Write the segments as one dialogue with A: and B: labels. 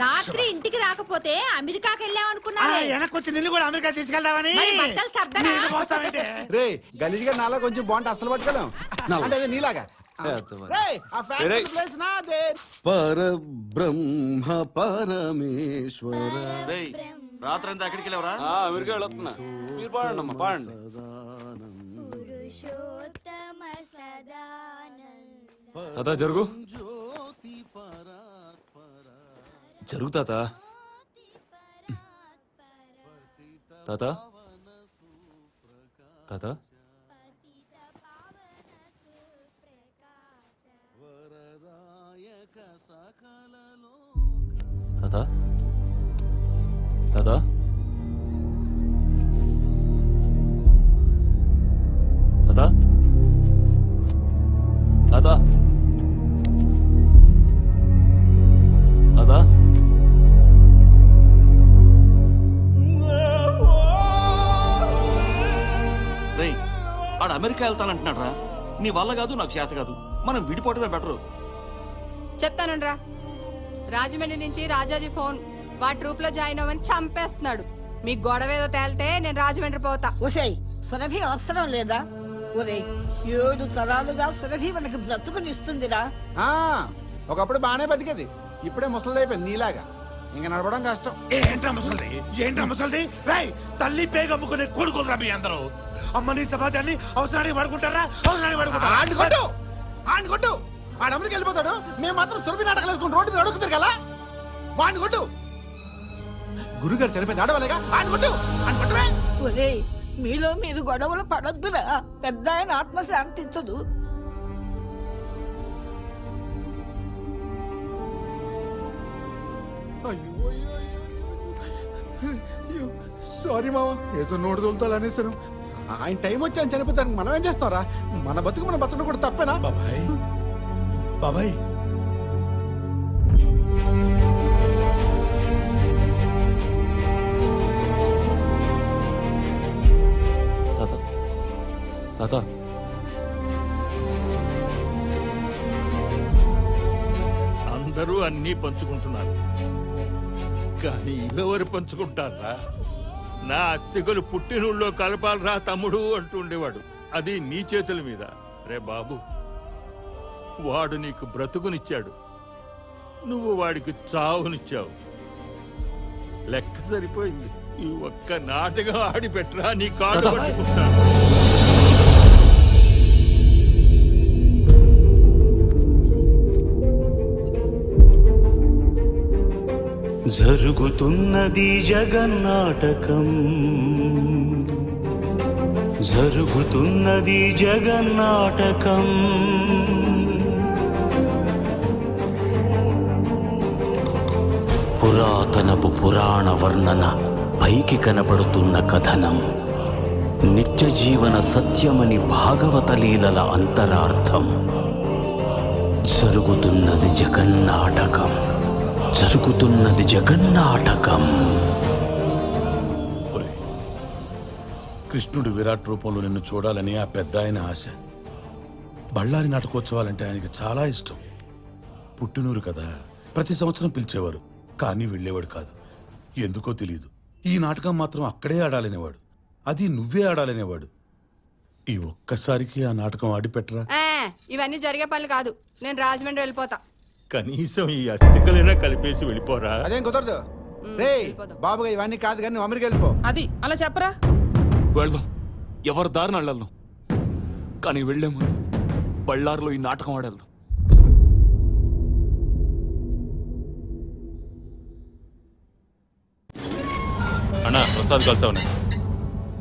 A: రాత్రి ఇంటికి రాకపోతే అమెరికాకి వెళ్ళామనుకున్నా
B: వెనకొచ్చి నిన్ను కూడా అమెరికా తీసుకెళ్దామని.
A: బట్టలు సర్దనా
C: రే గలీజ్గా నాలా కొంచెం బాగుంటే అసలు పట్టుకోలేం అంటే అదే నీలాగా
D: పరబ్రహ్మ పరమేశ్వర.
E: రాత్రంతా ఎక్కడికి వెళ్ళవరా?
C: అమెరికా వెళ్తున్నా. మీరు పాడండి అమ్మా, పాడండి.
F: తాత జరుగు జరుగు తాత. తాత తాత తాత తాత తాత తాత తాత
E: రేయ్ ఆడు అమెరికా వెళ్తానంటున్నాడు రా. నీ వల్ల కాదు, నాకు చేత కాదు. మనం విడిపోవటమే బెటరు.
G: చెప్తానండ్రా. రాజమండ్రి నుంచి రాజాజీ ఫోన్. వాడు ట్రూప్ లో జాయిన్ అవ్వని చంపేస్తున్నాడు. మీ గొడవ ఏదో తేలితే నేను రాజమండ్రి పోతా.
H: ఒసేయ్, సురభి అవసరం లేదా? ఒరే, 7 తరాలుగా సురభి మనకి బ్రతుకునిస్తుందిరా.
C: ఒకప్పుడు బానే బతికేది, ఇప్పుడే ముసలిదైపోయింది నీలాగా. ఇంకా నడపడం కష్టం.
B: ఏంట్రా ముసలిది, ఏంట్రా ముసలిది? రేయ్, తల్లి పేగ అమ్ముకునే కొడుకులు రా మీ అందరూ. అమ్మని సమాజాన్ని అవసరానికి వాడుకుంటారా? అవసరానికి వాడుకుంటారా?
C: ఆడిని కొట్టు. ఆడు అమెరికా వెళ్ళిపోతాడు, మేము మాత్రం సురభి నాటకాలు వేసుకుని రోడ్డు మీద అడుగుతారు కదా. వాడిని కొట్టు. గురుగారు చనిపోయింది ఆడవాలేగా. ఆడిని కొట్టు. ఆడిని కొట్టవే.
H: ఒరే, మీలో మీరు గొడవలు పడొద్దురా. పెద్ద ఆయన ఆత్మ శాంతించదు.
C: సారీ మావా, ఏదో నోటు తోలుతాలు అనేసాను. ఆయన టైం వచ్చి ఆయన చనిపోతాను, మనం ఏం చేస్తారా? మన బతుకు మన బతుకు కూడా తప్పేనా?
B: బాబాయ్, బాబాయ్,
F: తాత తాత
B: అందరూ అన్నీ పంచుకుంటున్నారు, కానీ ఇదెవరు పంచుకుంటారా? నా అస్థికలు పుట్టినూళ్ళో కలపాలరా తమ్ముడు అంటుండేవాడు. అది నీ చేతుల మీద. రే బాబు, వాడు నీకు బ్రతుకునిచ్చాడు, నువ్వు వాడికి చావునిచ్చావు. లెక్క సరిపోయింది. ఈ ఒక్క నాటకం ఆడి పెట్టరా, నీ కాడు పట్టుకుంటాను.
D: జరుగుతున్నది జగన్నాటకం, జరుగుతున్నది జగన్నాటకం. పురాతనపు పురాణ వర్ణన, పైకి కనబడుతున్న కథనం, నిత్య జీవన సత్యమని భాగవత లీలల అంతరార్థం. జరుగుతున్నది జగన్నాటకం, జరుగుతున్నది జగన్నాటకం.
I: కృష్ణుడు విరాట్ రూపంలో నిన్ను చూడాలని ఆ పెద్ద ఆయన ఆశ. బళ్ళారి నాటకోత్సవాలంటే ఆయనకి చాలా ఇష్టం. పుట్టినూరు కదా, ప్రతి సంవత్సరం పిలిచేవారు, కానీ వెళ్ళేవాడు కాదు. ఎందుకో తెలియదు, ఈ నాటకం మాత్రం అక్కడే ఆడాలనేవాడు. అది నువ్వే ఆడాలనేవాడు. ఈ ఒక్కసారికి ఆ నాటకం ఆడిపెట్టరా.
G: ఇవన్నీ జరిగే పనులు కాదు. నేను రాజమండ్రి వెళ్ళిపోతా.
B: కనీసం ఈ అస్థికలైనా కలిపేసి వెళ్ళిపోరా.
C: అదేం కుదరదు. రే బాబుగా ఇవన్నీ కాదు కానీ నువ్వు అమెరికా వెళ్ళిపో.
G: అది అలా చెప్పరా.
F: వెళ్దాం, ఎవరి దారిని వెళ్దాం, కానీ వెళ్లే ముందు బళ్ళారులో ఈ నాటకం ఆడేద్దాం. అన్నా, ప్రసాద్ కలిసావు.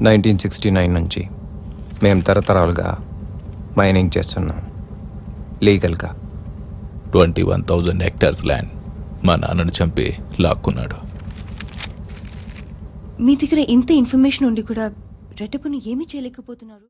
J: 1969 నుంచి మేము తరతరాలుగా మైనింగ్ చేస్తున్నాం, లీగల్గా.
F: 21,000 హెక్టార్స్ ల్యాండ్ మా నాన్నను చంపి లాక్కున్నాడు.
K: మీ దగ్గర ఇంత ఇన్ఫర్మేషన్ ఉండి కూడా రెడ్డప్పని ఏమీ చేయలేకపోతున్నారు.